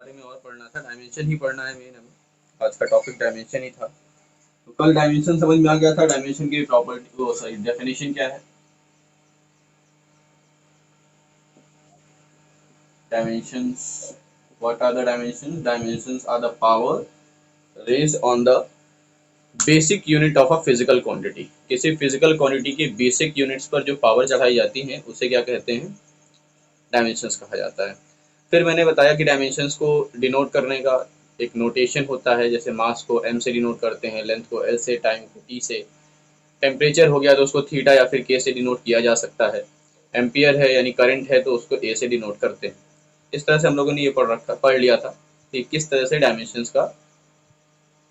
बारे में और पढ़ना था, डायमेंशन ही पढ़ना है मेन हमें। आज का टॉपिक डायमेंशन ही था। तो कल डायमेंशन समझ में आ गया था, डायमेंशन की प्रॉपर्टी वो सॉरी डेफिनेशन क्या है। Dimensions, what are the dimensions? Dimensions are the power raised on the basic unit of a physical quantity. किसी फिजिकल क्वांटिटी के बेसिक यूनिट्स पर जो पावर चढ़ाई जाती है उसे क्या कहते हैं? डायमेंशंस कहा जाता है। फिर मैंने बताया कि डायमेंशंस को डिनोट करने का एक नोटेशन होता है, जैसे मास को m से डिनोट करते हैं, लेंथ को l से, टाइम को t से, टेम्परेचर हो गया तो उसको थीटा या फिर k से डिनोट किया जा सकता है, एम्पियर है यानी करंट है तो उसको a से डिनोट करते हैं। इस तरह से हम लोगों ने ये पढ़ लिया था कि किस तरह से डायमेंशंस का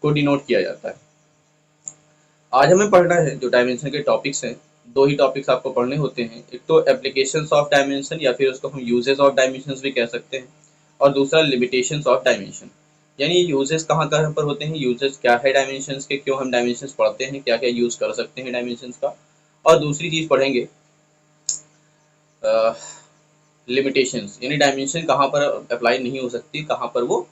को डिनोट किया जाता है। आज हमें पढ़ना है जो डायमेंशन के टॉपिक्स हैं। दो ही टॉपिक्स आपको पढ़ने होते हैं, एक तो एप्लीकेशंस ऑफ डायमेंशन या फिर उसको हम यूजेस ऑफ डायमेंशंस भी कह सकते हैं, और दूसरा लिमिटेशंस ऑफ डायमेंशन। यानी यूजेस कहाँ कहाँ पर होते हैं, यूजेस क्या है डायमेंशंस के, क्यों हम डायमेंशंस पढ़ते हैं, क्या क्या यूज कर सकते हैं डायमेंशंस का। और दूसरी चीज पढ़ेंगे लिमिटेशंस, यानी डायमेंशन कहाँ पर अप्लाई नहीं हो सकती, कहाँ पर वो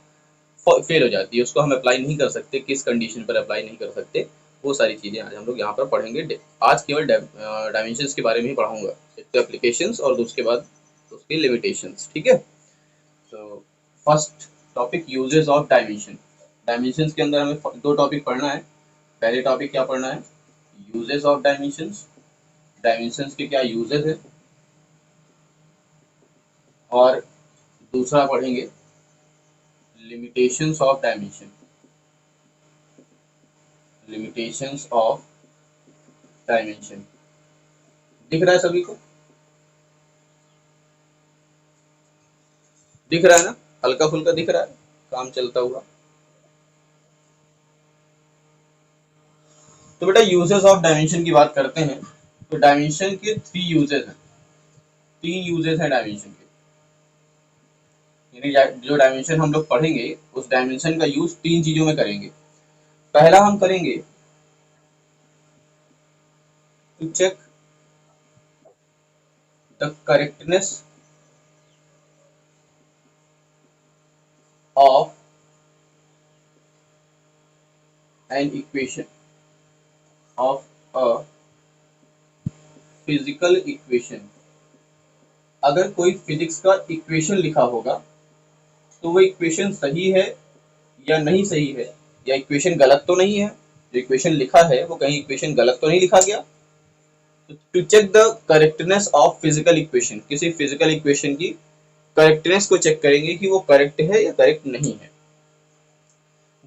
फेल हो जाती है, उसको हम अप्लाई नहीं कर सकते, किस कंडीशन पर अप्लाई नहीं कर सकते। वो सारी चीजें आज हम लोग यहाँ पर पढ़ेंगे। आज केवल डायमेंशंस के बारे में ही पढ़ाऊंगा, एक तो एप्लीकेशंस और उसके बाद उसके लिमिटेशंस। ठीक है, तो first topic uses of dimension. Dimensions के अंदर हमें दो टॉपिक पढ़ना है। पहले टॉपिक क्या पढ़ना है? यूजेस ऑफ डायमेंशंस, डायमेंशंस के क्या यूजेस है। और दूसरा पढ़ेंगे limitations of dimension, limitations of dimension. दिख रहा है सभी को? दिख रहा है ना? हल्का फुल्का दिख रहा है, काम चलता हुआ। तो बेटा यूजेस ऑफ डायमेंशन की बात करते हैं। तो डायमेंशन के थ्री यूजेस हैं, तीन यूजेस हैं डायमेंशन के। यानी जो डायमेंशन हम लोग पढ़ेंगे उस डायमेंशन का यूज तीन चीजों में करेंगे। पहला हम करेंगे to check the correctness of an equation, of a physical equation. अगर कोई फिजिक्स का इक्वेशन लिखा होगा तो वो इक्वेशन सही है या नहीं सही है, या इक्वेशन गलत तो नहीं है, जो इक्वेशन लिखा है वो कहीं इक्वेशन गलत तो नहीं लिखा गया। To check the correctness of physical equation, किसी फिजिकल इक्वेशन की करेक्टनेस को चेक करेंगे कि वो करेक्ट है या करेक्ट नहीं है।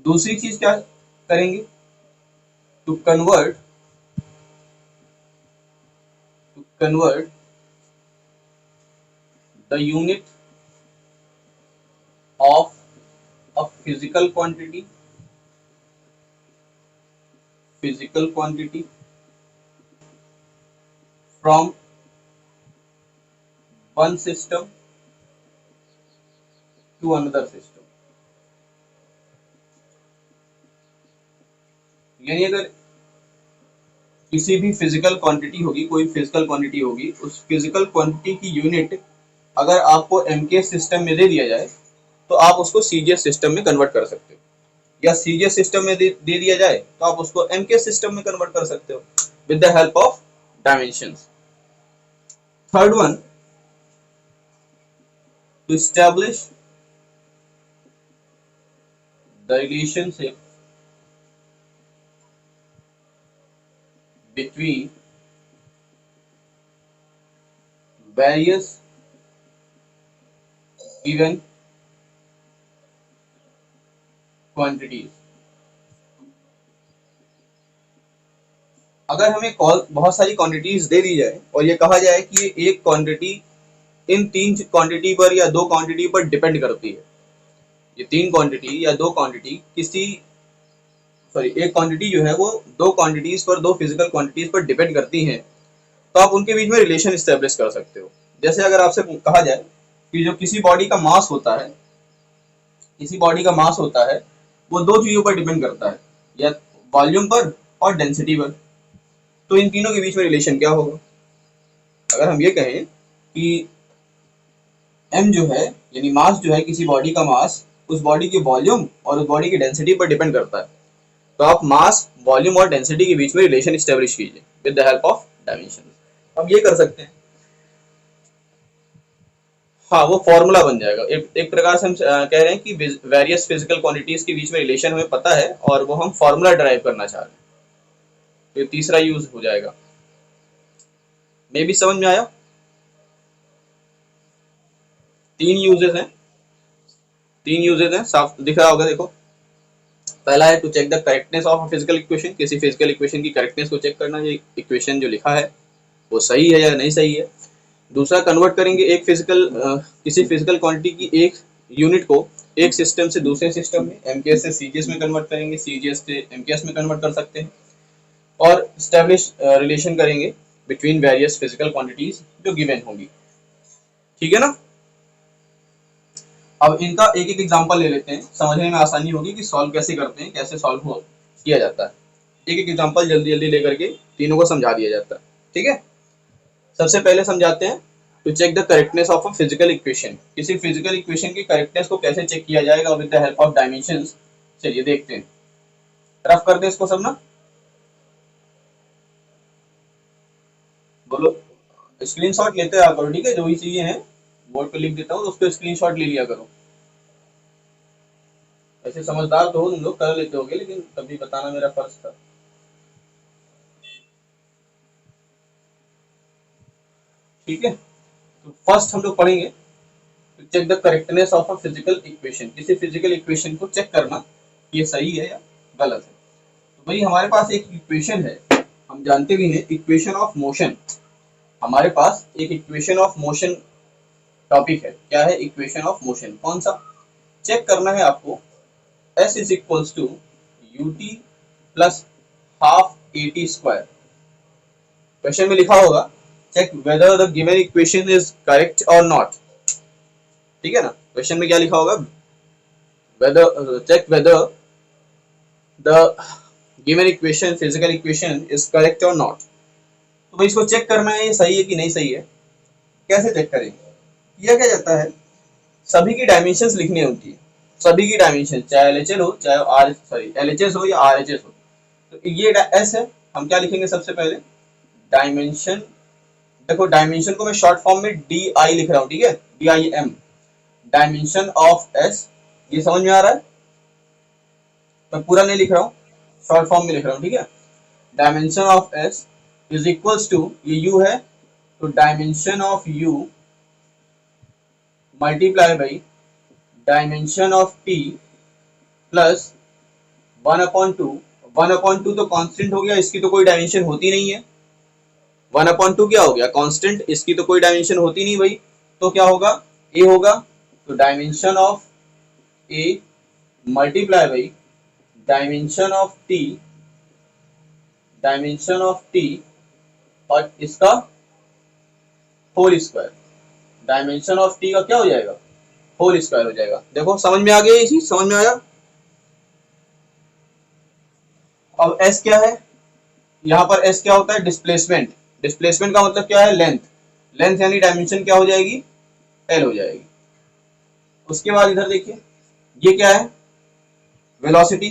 दूसरी चीज क्या करेंगे? To convert the unit of a physical quantity from one system to another system. यानी अगर किसी भी फिजिकल क्वांटिटी होगी, कोई फिजिकल क्वांटिटी होगी, उस फिजिकल क्वांटिटी की यूनिट अगर आपको एमके सिस्टम में दे दिया जाए तो आप उसको सीजीएस सिस्टम में कन्वर्ट कर सकते हो, या सीजीएस सिस्टम में दे दिया जाए तो आप उसको एमके सिस्टम में कन्वर्ट कर सकते हो with the help of dimensions. Third one, to establish the relationship between various given quantities। अगर हमें बहुत सारी क्वांटिटीज दे दी जाए और ये कहा जाए कि ये एक क्वांटिटी इन तीन क्वांटिटी पर या दो क्वांटिटी पर डिपेंड करती है, ये तीन क्वांटिटी या दो क्वांटिटी किसी सॉरी एक क्वांटिटी जो है वो दो क्वांटिटीज पर, दो फिजिकल क्वांटिटीज पर डिपेंड करती हैं, तो आप उनके बीच में रिलेशन स्टैब्लिश कर सकते हो। जैसे अगर आपसे कहा जाए कि जो किसी बॉडी का मास होता है, किसी बॉडी का मास होता है वो दो चीजों पर डिपेंड करता है, या वॉल्यूम पर और डेंसिटी पर, तो इन तीनों के बीच में रिलेशन क्या होगा? अगर हम ये कहें कि m जो है यानी मास जो है, किसी बॉडी का मास उस बॉडी की वॉल्यूम और उस बॉडी की डेंसिटी पर डिपेंड करता है। तो आप मास, वॉल्यूम और डेंसिटी के बीच में रिलेशन स्टेब्लिश कीजिए with the help of dimension. हम ये कर सकते हैं, हाँ वो फॉर्मूला बन जाएगा। एक प्रकार से हम कह रहे हैं कि वेरियस फिजिकल क्वांटिटीज के बीच में रिलेशन हमें पता है और वो हम फॉर्मूला ड्राइव करना चाह रहे हैं, तो ये तीसरा यूज हो जाएगा। मे भी समझ में आया? तीन यूजेस हैं, तीन यूजेस हैं, साफ दिख रहा होगा देखो। पहला है to check the correctness of a physical equation, किसी फिजिकल इक्वेशन की करेक्टनेस को चेक करना, ये इक्वेशन जो लिखा है वो सही है या नहीं सही है। दूसरा, कन्वर्ट करेंगे एक किसी फिजिकल क्वांटिटी की एक यूनिट को एक सिस्टम से दूसरे सिस्टम में, एमकेएस से सीजीएस में कन्वर्ट करेंगे, सीजीएस से एमकेएस में कन्वर्ट कर सकते हैं, और स्टैब्लिश रिलेशन करेंगे बिटवीन वेरियस फिजिकल क्वांटिटीज जो गिवन होंगी। ठीक है ना? अब इनका एक एक एग्जांपल ले लेते हैं, समझने में आसानी होगी कि सॉल्व कैसे करते हैं, कैसे सॉल्व हो किया जाता है। एक एक एग्जांपल जल्दी जल्दी लेकर के तीनों को समझा दिया जाता है। ठीक है, सबसे पहले समझाते हैं to check the correctness of a physical equation. किसी फिजिकल इक्वेशन की करेक्टनेस को कैसे चेक किया जाएगा with the help of dimensions. चलिए देखते हैं, रफ कर दे इसको सब ना, बोलो। स्क्रीनशॉट लेते आ करो, ठीक है? जो भी चीजें हैं बोर्ड पे लिख देता हूँ, तो उसको स्क्रीनशॉट ले लिया करो। ऐसे समझदार तो हो तुम लोग, कर लेते होगे, लेकिन तभी बताना मेरा फर्ज था। ठीक है, तो फर्स्ट हम लोग पढ़ेंगे तो check the correctness of a physical equation. किसी फिजिकल इक्वेशन को चेक करना ये सही है या गलत है। तो भाई हमारे पास एक इक्वेशन है, हम जानते भी हैं इक्वेशन ऑफ मोशन। हमारे पास एक इक्वेशन ऑफ मोशन टॉपिक है। क्या है? Equation of motion. कौन सा? चेक करना है आपको, s is equals to ut plus half at square. Question में लिखा होगा check whether the given equation is correct और नॉट। ठीक है ना? क्वेश्चन में क्या लिखा होगा? Whether, check whether the given equation, physical equation is correct और नॉट। तो भाई इसको चेक करना है ये सही है कि नहीं सही है। कैसे चेक करेंगे? किया क्या जाता है, सभी की डायमेंशंस लिखनी होती है, सभी की डायमेंशन, चाहे एलएचएल हो, चाहे आर सॉरी एलएचएस हो या आरएचएस हो। तो ये एस है, हम क्या लिखेंगे सबसे पहले? डायमेंशन। देखो डायमेंशन को मैं शॉर्ट फॉर्म में डी आई लिख रहा हूँ, ठीक है? D I am, dimension of S. ये समझ में आ रहा है? मैं पूरा नहीं लिख रहा हूँ, शॉर्ट फॉर्म में लिख रहा हूँ, ठीक है? Dimension of S is equals to, ये यू है, तो dimension of U multiply by dimension of T plus 1/2। 1/2 तो कांस्टेंट हो गया, इसकी तो कोई डायमेंशन होती नहीं है। 1/2 क्या हो गया? कांस्टेंट, इसकी तो कोई डायमेंशन होती नहीं भाई। तो क्या होगा? ए होगा, तो dimension of A multiply by dimension of T, dimension of T और इसका whole square. Dimension of T का क्या हो जाएगा? होल स्क्वायर हो जाएगा। देखो समझ में आ गया, ये चीज समझ में आया? अब एस क्या है? यहाँ पर एस क्या होता है? डिस्प्लेसमेंट। डिस्प्लेसमेंट का मतलब क्या है? लेंथ। लेंथ यानी डायमेंशन क्या हो जाएगी? एल हो जाएगी। उसके बाद इधर देखिए, ये क्या है? वेलोसिटी।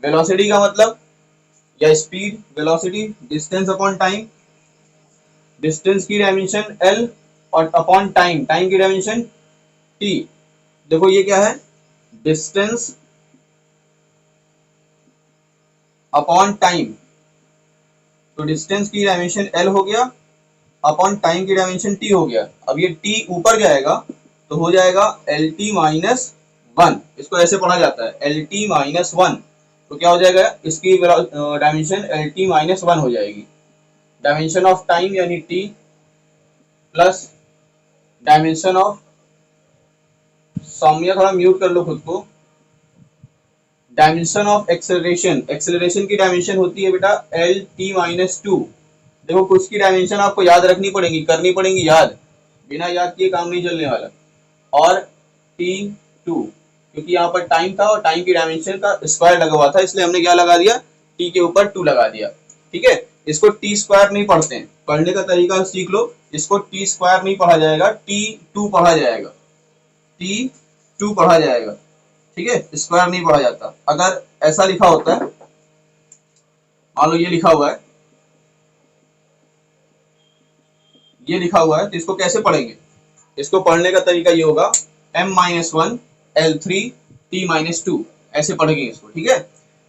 वेलोसिटी का मतलब या speed, velocity distance upon time, distance की डायमेंशन एल और अपॉन टाइम, टाइम की डायमेंशन टी। देखो ये क्या है? डिस्टेंस अपॉन टाइम, तो डिस्टेंस की डायमेंशन एल हो गया, अपॉन टाइम की डायमेंशन टी हो गया। अब ये टी ऊपर जाएगा तो हो जाएगा एल टी माइनस 1। इसको ऐसे पढ़ा जाता है एल टी माइनस 1। तो क्या हो जाएगा? इसकी डायमेंशन एल टी माइनस 1 हो जाएगी। डायमेंशन ऑफ टाइम यानी T plus dimension of, Saumya थोड़ा म्यूट कर लो खुद को, डायमेंशन ऑफ एक्सेलरेशन। एक्सेलरेशन की डायमेंशन होती है बेटा एल टी माइनस 2। देखो कुछ की डायमेंशन आपको याद रखनी पड़ेगी, करनी पड़ेगी याद, बिना याद किए काम नहीं चलने वाला। और t2, क्योंकि यहाँ पर टाइम था और टाइम की डायमेंशन का स्क्वायर लगा हुआ था, इसलिए हमने क्या लगा दिया? t के ऊपर 2 लगा दिया। ठीक है, इसको t स्क्वायर नहीं पढ़ते हैं, पढ़ने का तरीका सीख लो। इसको t स्क्वायर नहीं पढ़ा जाएगा, t2 पढ़ा जाएगा, t2 पढ़ा जाएगा। ठीक है, स्क्वायर नहीं पढ़ा जाता। अगर ऐसा लिखा होता है, मान लो ये लिखा हुआ है, ये लिखा हुआ है, तो इसको कैसे पढ़ेंगे? इसको पढ़ने का तरीका ये होगा, m-1 L3 t-2, ऐसे पढ़ेंगे इसको। ठीक है,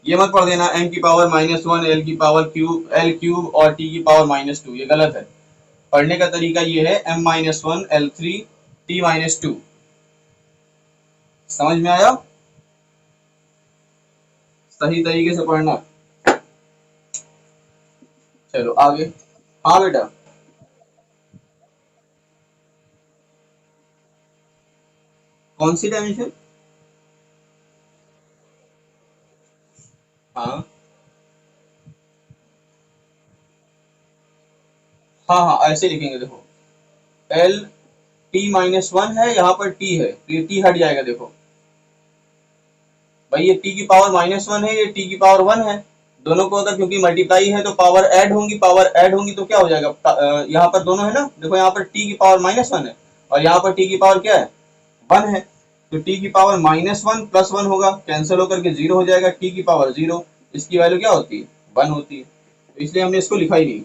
ये मत पढ़ देना m⁻⁻1 L⁻³ और t⁻², ये गलत है। पढ़ने का तरीका ये है m-1 L3 t-2। समझ में आया? सही तरीके से पढ़ना। चलो आगे। हाँ बेटा। कौन सी डायमेंशन? हाँ हाँ हाँ, ऐसे लिखेंगे देखो, एल t-1 है, यहाँ पर t है, तो ये t हट जाएगा। देखो भाई, ये t⁻⁻1 है, ये t⁻1 है, दोनों को अगर क्योंकि मल्टीप्लाई है तो पावर ऐड होंगी, पावर ऐड होंगी तो क्या हो जाएगा, यहाँ पर दोनों है ना, देखो यहाँ पर t⁻−1 है और यहाँ पर t की पावर क्या है, 1 है, तो t⁻−1 प्लस 1 होगा, कैंसिल होकर के 0 हो जाएगा, t की पावर 0, इसकी वैल्यू क्या होती है, 1 होती है, तो इसलिए हमने इसको लिखा ही नहीं।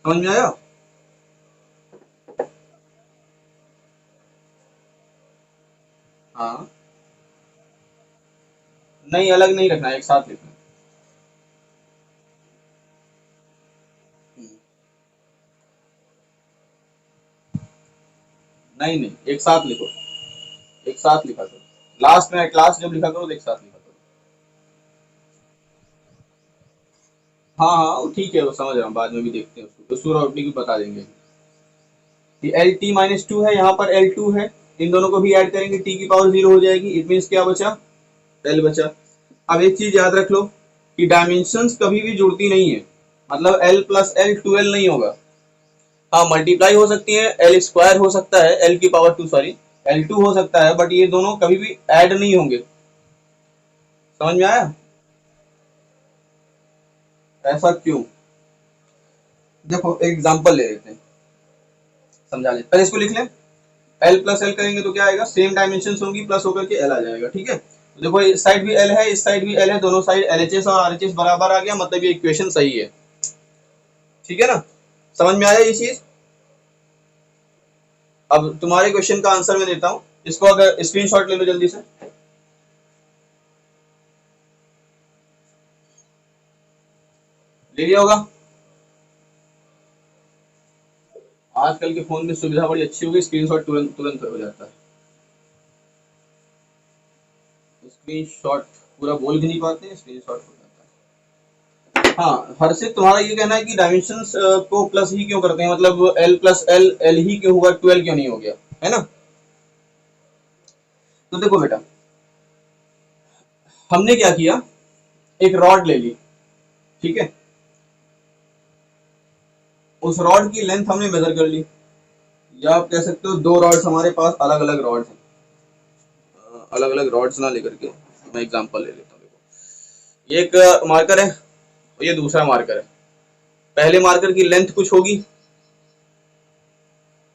समझ में आया? हाँ, नहीं अलग नहीं रखना, एक साथ लिखना। नहीं नहीं, एक साथ लिखो, एक साथ लिखा करो, लास्ट में एट लास्ट जब लिखा करो तो एक साथ लिखा करो। हाँ हाँ, वो ठीक है, वो समझ रहा हूँ, बाद में भी देखते हैं उसको, तो सूर्य भी बता देंगे। ये L⁻² है, यहाँ पर L2 है, इन दोनों को भी ऐड करेंगे, t की पावर 0 हो जाएगी, इट मीन्स क्या बचा, L बचा। अब एक चीज याद रख लो कि डायमेंशंस कभी भी जुड़ती नहीं है, मतलब L प्लस L 2L नहीं होगा। हाँ, मल्टीप्लाई हो सकती है, L स्क्वायर हो सकता है, L की पावर 2, सॉरी L2 हो सकता है, बट ये दोनों कभी भी ऐड नहीं होंगे। समझ में आया? ऐसा क्यों? देखो एग्जांपल ले लेते हैं, समझा लेते, पहले इसको लिख लें। एल प्लस एल करेंगे तो क्या आएगा, सेम डायमेंशन होंगी, प्लस होकर के एल आ जाएगा। ठीक है, तो देखो इस साइड भी एल है, इस साइड भी एल है, दोनों साइड एलएचएस और आरएचएस बराबर आ गया, मतलब ये इक्वेशन सही है। ठीक है ना, समझ में आया ये चीज? अब तुम्हारे क्वेश्चन का आंसर मैं देता हूँ, इसको अगर स्क्रीनशॉट ले लो जल्दी से। ले लिया होगा। आजकल के फोन में सुविधा बड़ी अच्छी होगी, स्क्रीनशॉट तुरंत तुरंत हो जाता है। स्क्रीनशॉट पूरा बोल भी नहीं पाते हैं, स्क्रीनशॉट हो जाता है। हाँ हर्षित, तुम्हारा ये कहना है कि डायमेंशंस को प्लस ही क्यों करते हैं, मतलब एल प्लस एल एल ही क्यों हुआ, 12 क्यों नहीं हो गया, है ना? तो देखो बेटा, हमने क्या किया, एक रॉड ले ली, ठीक है, उस रॉड की लेंथ हमने मेजर कर ली, या आप कह सकते हो दो रॉड्स हमारे पास अलग अलग रॉड्स हैं, अलग अलग रॉड्स ना लेकर के मैं एग्जांपल ले लेता हूँ। देखो ये एक मार्कर है और ये दूसरा मार्कर है, पहले मार्कर की लेंथ कुछ होगी,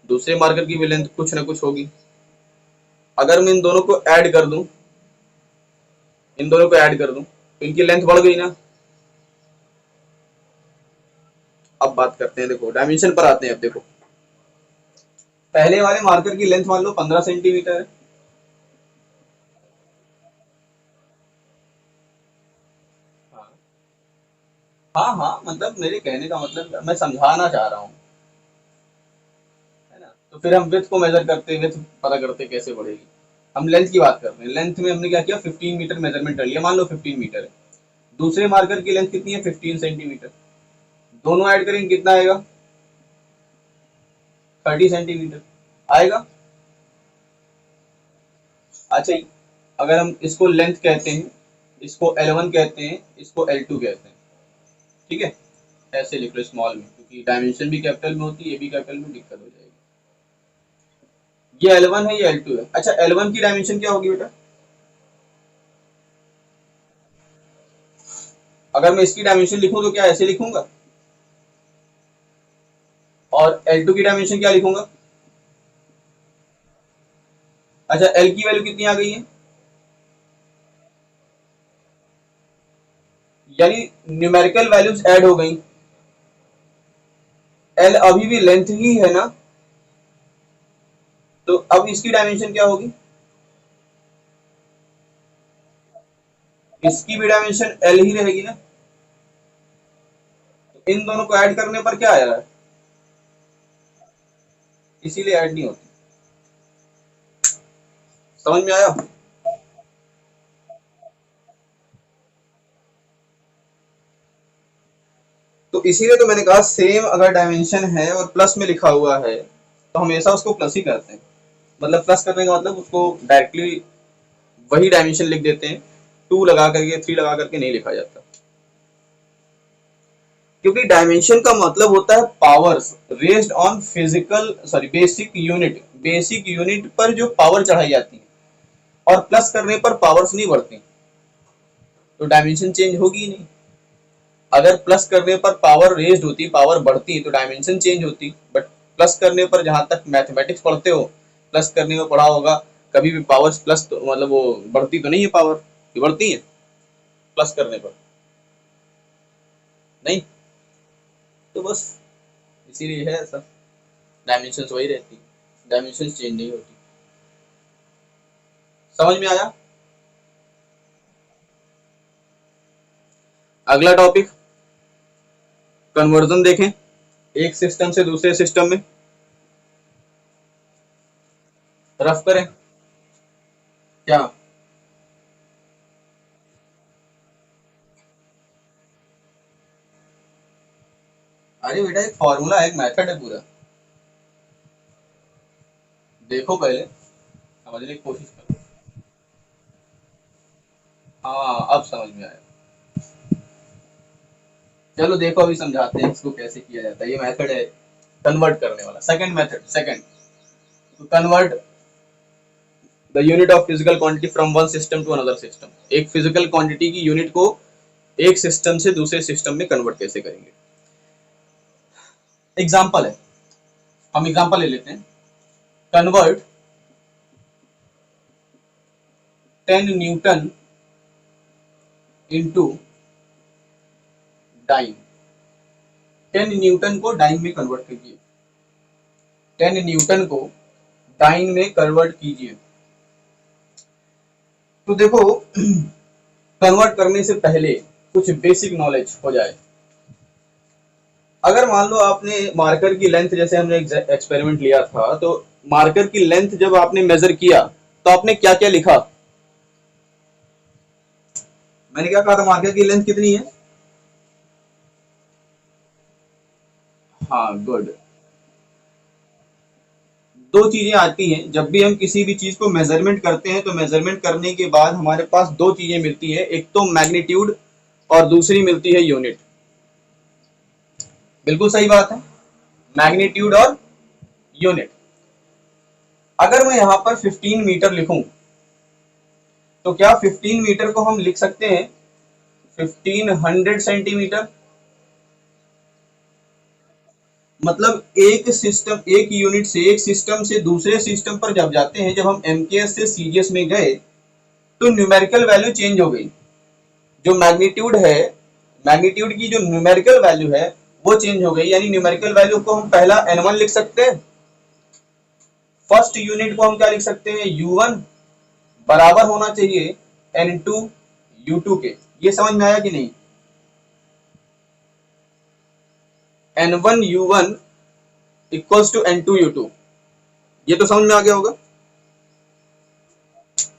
दूसरे मार्कर की भी लेंथ कुछ ना कुछ होगी। अगर मैं इन दोनों को ऐड कर दूं, इन दोनों को ऐड कर दूं तो इनकी लेंथ बढ़ गई ना। अब बात करते हैं, देखो डायमेंशन पर आते हैं। अब देखो पहले वाले मार्कर की लेंथ मान लो 15 सेंटीमीटर है, हाँ हाँ हाँ, मतलब मेरे कहने का मतलब मैं समझाना चाह रहा हूँ, है ना? तो फिर हम विड्थ को मेजर करते, विड्थ पता करते कैसे बढ़ेगी। हम लेंथ की बात कर रहे हैं, लेंथ में हमने क्या किया, 15 मीटर मेजरमेंट कर लिया, मान लो 15 मीटर है। दूसरे मार्कर की लेंथ कितनी है, 15 सेंटीमीटर, दोनों ऐड करेंगे कितना आएगा, 30 सेंटीमीटर आएगा। अच्छा, अगर हम इसको लेंथ कहते हैं, इसको L1 कहते हैं, इसको L2 कहते हैं, ठीक है, ऐसे लिख लो स्मॉल में, क्योंकि डायमेंशन भी कैपिटल में होती है, ये भी कैपिटल में, दिक्कत हो जाएगी। ये L1 है, ये L2 है। अच्छा, L1 की डायमेंशन क्या होगी बेटा, अगर मैं इसकी डायमेंशन लिखूं तो क्या ऐसे लिखूंगा, और L2 की डायमेंशन क्या लिखूंगा? अच्छा, L की वैल्यू कितनी आ गई है, यानी न्यूमेरिकल वैल्यूज ऐड हो गई। एल अभी भी लेंथ ही है ना, तो अब इसकी डायमेंशन क्या होगी? इसकी भी डायमेंशन एल ही रहेगी ना। तो इन दोनों को ऐड करने पर क्या आएगा? इसीलिए ऐड नहीं होती। समझ में आया? तो इसीलिए तो मैंने कहा सेम अगर डायमेंशन है और प्लस में लिखा हुआ है तो हमेशा उसको प्लस ही करते हैं। मतलब प्लस करने का मतलब उसको डायरेक्टली वही डायमेंशन लिख देते हैं, 2 लगा करके 3 लगा करके नहीं लिखा जाता। क्योंकि डायमेंशन का मतलब होता है powers raised on physical sorry basic unit, basic unit पर जो पावर चढ़ाई जाती है। और प्लस करने पर पावर्स नहीं बढ़ती, तो डायमेंशन चेंज होगी ही नहीं। अगर प्लस करने पर पावर रेज्ड होती, पावर बढ़ती, तो डायमेंशन चेंज होती। बट प्लस करने पर, जहां तक मैथमेटिक्स पढ़ते हो, प्लस करने में पढ़ा होगा, कभी भी पावर प्लस तो मतलब वो बढ़ती तो नहीं है, पावर ये बढ़ती है प्लस करने पर नहीं। तो बस इसीलिए है ऐसा, डायमेंशन वही रहती, डायमेंशन चेंज नहीं होती। समझ में आया? अगला टॉपिक कन्वर्जन देखें, एक सिस्टम से दूसरे सिस्टम में। रफ करें क्या? अरे बेटा एक फॉर्मूला है, एक मेथड है पूरा, देखो पहले समझने की कोशिश करो। हाँ अब समझ में आया। चलो देखो अभी समझाते हैं इसको कैसे किया जाता है। ये मेथड है कन्वर्ट करने वाला, second method, second to convert the unit of physical quantity from one system to another system. एक फिजिकल क्वांटिटी की यूनिट को एक सिस्टम से दूसरे सिस्टम में कन्वर्ट कैसे करेंगे। एग्जांपल है, हम एग्जांपल ले लेते हैं। Convert 10 newton into dyne. 10 newton को डाइन में कन्वर्ट कीजिए, 10 न्यूटन को डाइन में कन्वर्ट कीजिए। तो देखो कन्वर्ट करने से पहले कुछ बेसिक नॉलेज हो जाए। अगर मान लो आपने मार्कर की लेंथ, जैसे हमने एक्सपेरिमेंट लिया था, तो मार्कर की लेंथ जब आपने मेजर किया तो आपने क्या क्या लिखा? मैंने क्या कहा था, मार्कर की लेंथ कितनी है? हाँ गुड। दो चीजें आती हैं जब भी हम किसी भी चीज को मेजरमेंट करते हैं, तो मेजरमेंट करने के बाद हमारे पास दो चीजें मिलती है, एक तो मैग्नीट्यूड और दूसरी मिलती है यूनिट। बिल्कुल सही बात है, मैग्नीट्यूड और यूनिट। अगर मैं यहां पर 15 मीटर लिखूं तो क्या 15 मीटर को हम लिख सकते हैं 1500 सेंटीमीटर? मतलब एक सिस्टम, एक यूनिट से, एक सिस्टम से दूसरे सिस्टम पर जब जाते हैं, जब हम एमकेएस से सीजीएस में गए तो न्यूमेरिकल वैल्यू चेंज हो गई। जो मैग्नीट्यूड है, मैग्नीट्यूड की जो न्यूमेरिकल वैल्यू है वो चेंज हो गई। यानी न्यूमेरिकल वैल्यू को हम पहला n1 लिख सकते हैं, फर्स्ट यूनिट को हम क्या लिख सकते हैं, u1 बराबर होना चाहिए n2 u2 के। ये समझ में आया कि नहीं? n1 u1 equals to n2 u2, ये तो समझ में आ गया होगा।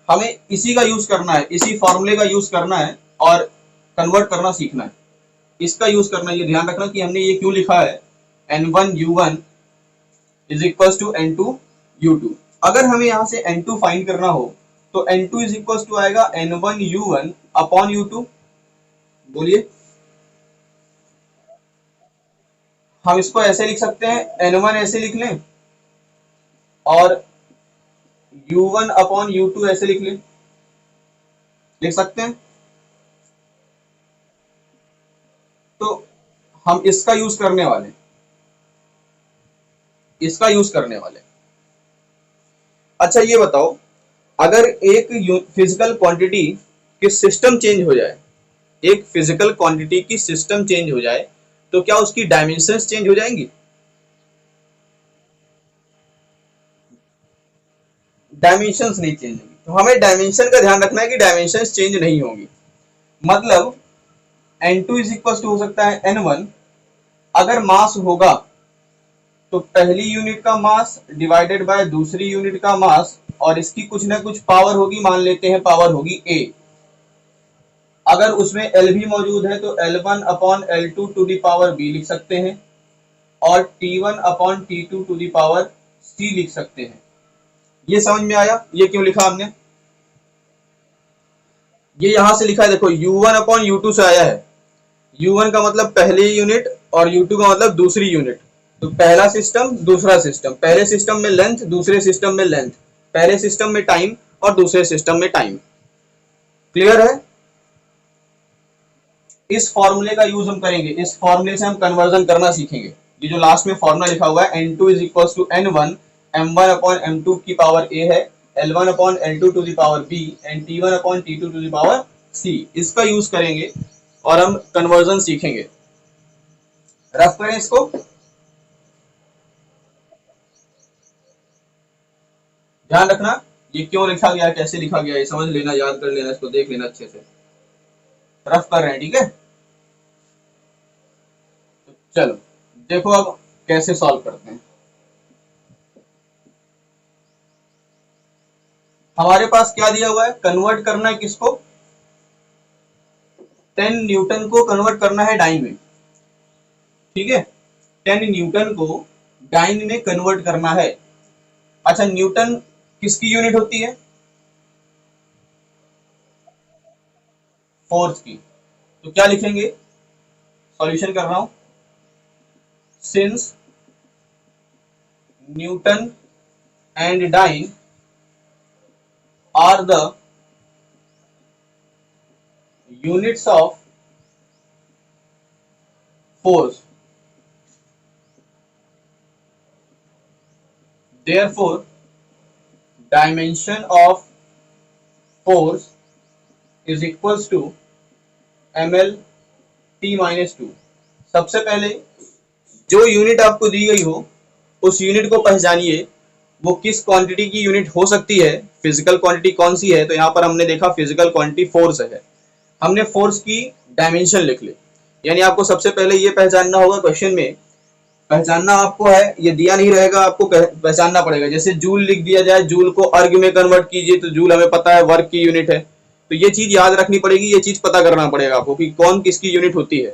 हमें इसी का यूज करना है, इसी फॉर्मूले का यूज करना है और कन्वर्ट करना सीखना है, इसका यूज करना है। ये ध्यान रखना कि हमने ये क्यों लिखा है n1 u1 is equal to n2 u2। अगर हमें यहां से n2 फाइंड करना हो तो n2 इज इक्वल टू आएगा n1 u1 अपॉन u2। बोलिए, हम इसको ऐसे लिख सकते हैं, n1 ऐसे लिख लें और u1 अपॉन u2 ऐसे लिख लें, लिख सकते हैं। तो हम इसका यूज करने वाले, इसका यूज करने वाले। अच्छा ये बताओ, अगर एक फिजिकल क्वांटिटी के सिस्टम चेंज हो जाए, एक फिजिकल क्वांटिटी की सिस्टम चेंज हो जाए तो क्या उसकी डायमेंशंस चेंज हो जाएंगी? डायमेंशंस नहीं चेंज होंगी। तो हमें डायमेंशन का ध्यान रखना है कि डायमेंशंस चेंज नहीं होंगी। मतलब n2 इज इक्वल टू हो सकता है n1। अगर मास होगा तो पहली यूनिट का मास डिवाइडेड बाय दूसरी यूनिट का मास, और इसकी कुछ ना कुछ पावर होगी, मान लेते हैं पावर होगी a। अगर उसमें L भी मौजूद है तो L1 upon L2 to the power b लिख सकते हैं, और T1 upon T2 to the power c लिख सकते हैं। ये समझ में आया ये क्यों लिखा हमने? ये यहां से लिखा है, देखो U1 अपॉन U2 से आया है। U1 का मतलब पहली यूनिट और U2 का मतलब दूसरी यूनिट। तो पहला सिस्टम दूसरा सिस्टम, पहले सिस्टम में लेंथ दूसरे सिस्टम में लेंथ, पहले सिस्टम में टाइम और दूसरे सिस्टम में टाइम। क्लियर है? इस फॉर्मूले का यूज हम करेंगे, इस फॉर्मूले से हम कन्वर्जन करना सीखेंगे। ये जो लास्ट में फॉर्मूला लिखा हुआ है n2 is equal to n1 m1 upon m2 की पावर a है, L1 upon L2 to the power b and T1 upon T2 to the power c। इसका यूज करेंगे और हम कन्वर्जन सीखेंगे। रफ करें इसको। ध्यान रखना ये क्यों लिखा गया, कैसे लिखा गया, ये समझ लेना, याद कर लेना, इसको देख लेना अच्छे से। रफ कर रहे हैं, ठीक है? तो चलो देखो अब कैसे सॉल्व करते हैं। हमारे पास क्या दिया हुआ है, कन्वर्ट करना है किसको, 10 न्यूटन को कन्वर्ट करना है डाइन में। ठीक है, 10 न्यूटन को डाइन में कन्वर्ट करना है। अच्छा, न्यूटन किसकी यूनिट होती है? फोर्स की। तो क्या लिखेंगे, सॉल्यूशन कर रहा हूं, since newton and dyne are the units of force, therefore dimension of force is equals to ml t minus 2। सबसे पहले जो यूनिट आपको दी गई हो उस यूनिट को पहचानिए, वो किस क्वांटिटी की यूनिट हो सकती है, फिजिकल क्वांटिटी कौन सी है। तो यहाँ पर हमने देखा फिजिकल क्वांटिटी फोर्स है, हमने फोर्स की डायमेंशन लिख ली। यानी आपको सबसे पहले ये पहचानना होगा, क्वेश्चन में पहचानना आपको है, ये दिया नहीं रहेगा, आपको पहचानना पड़ेगा। जैसे जूल लिख दिया जाए, जूल को अर्ग में कन्वर्ट कीजिए, तो जूल हमें पता है वर्क की यूनिट है। तो ये चीज याद रखनी पड़ेगी, ये चीज पता करना पड़ेगा आपको कि कौन किसकी यूनिट होती है।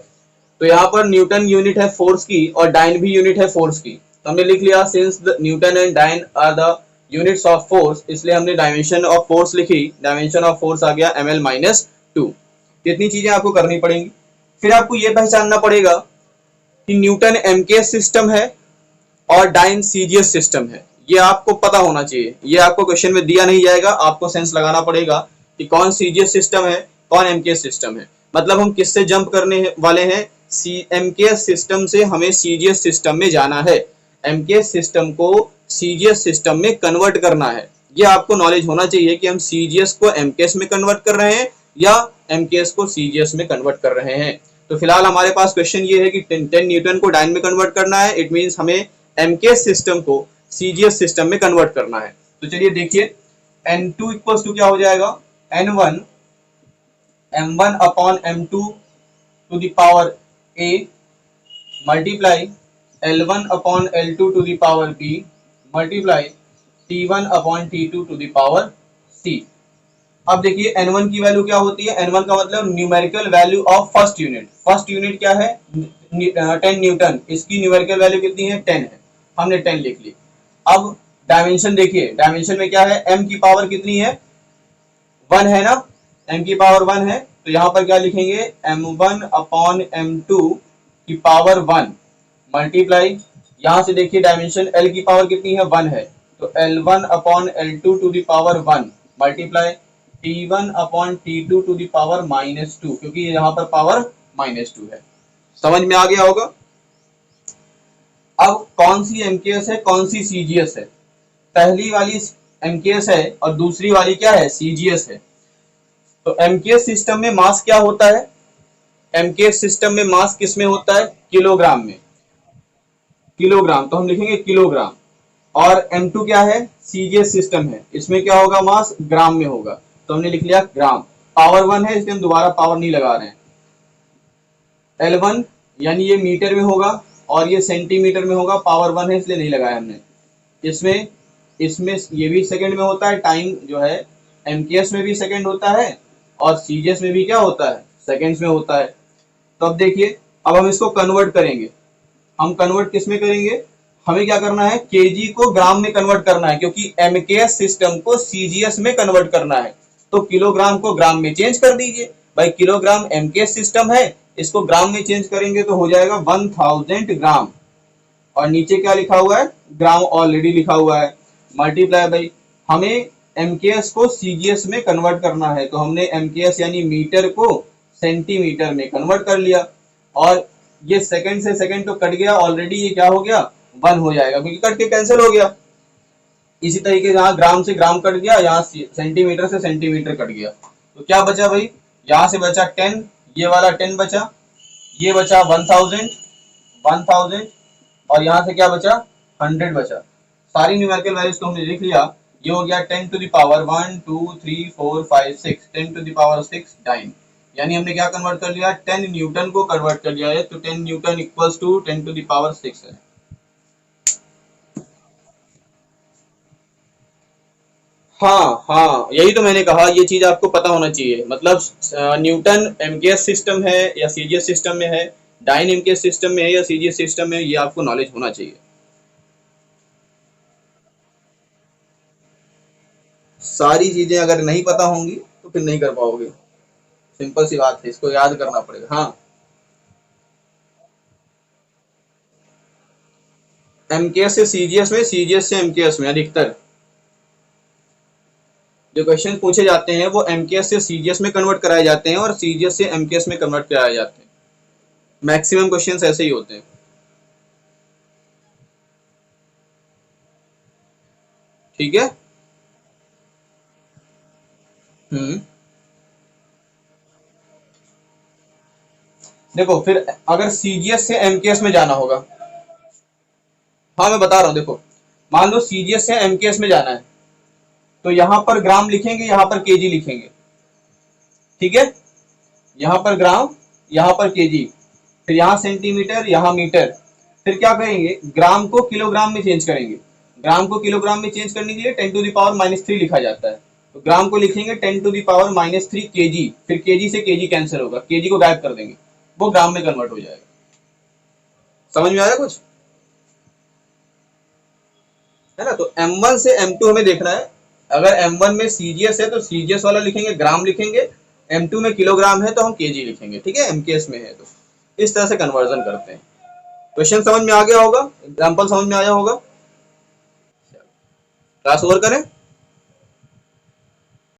तो यहाँ पर न्यूटन यूनिट है फोर्स की और डाइन भी यूनिट है फोर्स की। तो हमने लिख लिया since newton and dyne are the units of force, इसलिए हमने डायमेंशन ऑफ फोर्स लिखी। डायमेंशन ऑफ फोर्स आ गया ml-2। इतनी चीजें आपको करनी पड़ेंगी। फिर आपको ये पहचानना पड़ेगा कि न्यूटन एमकेएस सिस्टम है और डाइन सीजीएस सिस्टम है। ये आपको पता होना चाहिए, ये आपको क्वेश्चन में दिया नहीं जाएगा, आपको सेंस लगाना पड़ेगा कि कौन सीजीएस सिस्टम है कौन एमकेएस सिस्टम है। मतलब हम किससे जंप करने वाले हैं, एमकेएस सिस्टम से हमें सीजीएस सिस्टम में जाना है, एमकेएस सिस्टम को सीजीएस सिस्टम में कन्वर्ट करना है। ये आपको नॉलेज होना चाहिए कि हम सीजीएस को एमकेएस में कन्वर्ट कर रहे हैं या एमकेएस को सीजीएस में कन्वर्ट कर रहे हैं। तो फिलहाल हमारे पास क्वेश्चन ये है कि 10 न्यूटन को डाइन में कन्वर्ट करना है, इट मींस हमें एमकेएस सिस्टम को सीजीएस सिस्टम में कन्वर्ट करना है। तो चलिए देखिए, n2 इक्वल्स टू क्या हो जाएगा, n1 m1 upon m2 to the power a multiply l1 upon l2 to the power b multiply t1 upon t2 to the power c। अब देखिए n1 की वैल्यू क्या होती है, n1 का मतलब numerical value of first unit. First unit क्या है, 10 न्यूटन, इसकी न्यूमेरिकल वैल्यू कितनी है, 10 है, हमने 10 लिख ली। अब डायमेंशन देखिए, डायमेंशन में क्या है, m की पावर कितनी है, 1 है ना, m की पावर 1 है। तो यहाँ पर क्या लिखेंगे, m1 अपॉन m2 की पावर 1 मल्टीप्लाई, यहाँ से देखिए डायमेंशन l की पावर कितनी है, 1 है, तो l1 upon l2 to the power 1 multiply t1 upon t2 to the power -2, क्योंकि यहाँ पर पावर -2 है। समझ में आ गया होगा। अब कौन सी एमकेएस है कौन सी सीजीएस है, पहली वाली एमकेएस है और दूसरी वाली क्या है, सीजीएस है। तो एमकेएस सिस्टम में मास क्या होता है, एमकेएस सिस्टम में मास किस में होता है? किलोग्राम में। किलोग्राम, तो हम लिखेंगे किलोग्राम। और M2 क्या है? सीजीएस सिस्टम है, इसमें क्या होगा? मास ग्राम में होगा, तो हमने लिख लिया ग्राम। पावर 1 है, इसलिए हम दोबारा पावर नहीं लगा रहे हैं। L1 यानी ये मीटर में होगा और ये सेंटीमीटर में होगा, पावर 1 है इसलिए नहीं लगाया हमने। इसमें इसमें ये भी सेकंड में होता है, टाइम जो है एमकेएस में भी सेकंड होता है और सीजीएस में भी क्या होता है? सेकंड्स में होता है। तो अब देखिए, अब हम इसको कन्वर्ट करेंगे। हम कन्वर्ट किस में करेंगे? हमें क्या करना है? केजी को ग्राम में कन्वर्ट करना है, क्योंकि एमकेएस सिस्टम को सीजीएस में कन्वर्ट करना है। तो किलोग्राम को ग्राम में चेंज कर दीजिए भाई, किलोग्राम एमकेएस सिस्टम है, इसको ग्राम में चेंज करेंगे तो हो जाएगा 1000 ग्राम। और नीचे क्या लिखा हुआ है? ग्राम ऑलरेडी लिखा हुआ है। मल्टीप्लाई बाई, हमें एमकेएस को सीजीएस में कन्वर्ट करना है, तो हमने एमकेएस यानी मीटर को सेंटीमीटर में कन्वर्ट कर लिया। और ये सेकंड से सेकंड तो कट गया ऑलरेडी, ये क्या हो गया? 1 हो जाएगा, क्योंकि कट के कैंसिल हो गया। इसी तरीके से यहाँ ग्राम से ग्राम कट गया, यहाँ सेंटीमीटर से सेंटीमीटर कट गया, तो क्या बचा भाई? यहाँ से बचा 10, ये वाला 10 बचा, ये बचा 1000 और यहाँ से क्या बचा? 100 बचा। सारी न्यूमेरिकल वैल्यूज को हमने लिख लिया। ये हो गया 10 to the power 1 2 3 4 5 6, 10 to the power 6 dyne. यानी हमने क्या कन्वर्ट कर लिया? 10 न्यूटन को कन्वर्ट कर लिया है, तो 10 newton equals to 10 to the power 6 है। हाँ हाँ, यही तो मैंने कहा, ये चीज आपको पता होना चाहिए। मतलब न्यूटन एमकेएस सिस्टम है या सीजीएस सिस्टम में है, डाइन एमकेएस सिस्टम में है या सीजीएस सिस्टम में है, ये आपको नॉलेज होना चाहिए। सारी चीजें अगर नहीं पता होंगी तो फिर नहीं कर पाओगे। सिंपल सी बात है, इसको याद करना पड़ेगा। हाँ, एमकेएस से सीजीएस में, सीजीएस से एमकेएस में अधिकतर जो क्वेश्चन पूछे जाते हैं वो एमकेएस से सीजीएस में कन्वर्ट कराए जाते हैं और सीजीएस से एमकेएस में कन्वर्ट कराए जाते हैं। मैक्सिमम क्वेश्चंस ऐसे ही होते हैं। ठीक है। हम्म। देखो, फिर अगर सीजीएस से एमकेएस में जाना होगा, हाँ मैं बता रहा हूँ, देखो मान लो सीजीएस से एमकेएस में जाना है, तो यहाँ पर ग्राम लिखेंगे, यहाँ पर केजी लिखेंगे। ठीक है, यहाँ पर ग्राम, यहाँ पर केजी, फिर यहाँ सेंटीमीटर, यहाँ मीटर। फिर क्या करेंगे? ग्राम को किलोग्राम में चेंज करेंगे। ग्राम को किलोग्राम में चेंज करने के लिए 10 टू द पावर -3 लिखा जाता है, तो ग्राम को लिखेंगे 10 टू द पावर -3 केजी। फिर केजी से केजी कैंसिल होगा, केजी को गायब कर देंगे, वो ग्राम में कन्वर्ट हो जाएगा। समझ में आया कुछ? है ना? तो M1 से M2 हमें देखना है। अगर M1 में सीजीएस है तो सीजीएस वाला लिखेंगे, ग्राम लिखेंगे। M2 में किलोग्राम है तो हम केजी लिखेंगे। ठीक है, एमकेएस में है तो इस तरह से कन्वर्जन करते हैं। क्वेश्चन समझ में आ गया होगा, एग्जाम्पल समझ में आया होगा। क्लास ओवर करें।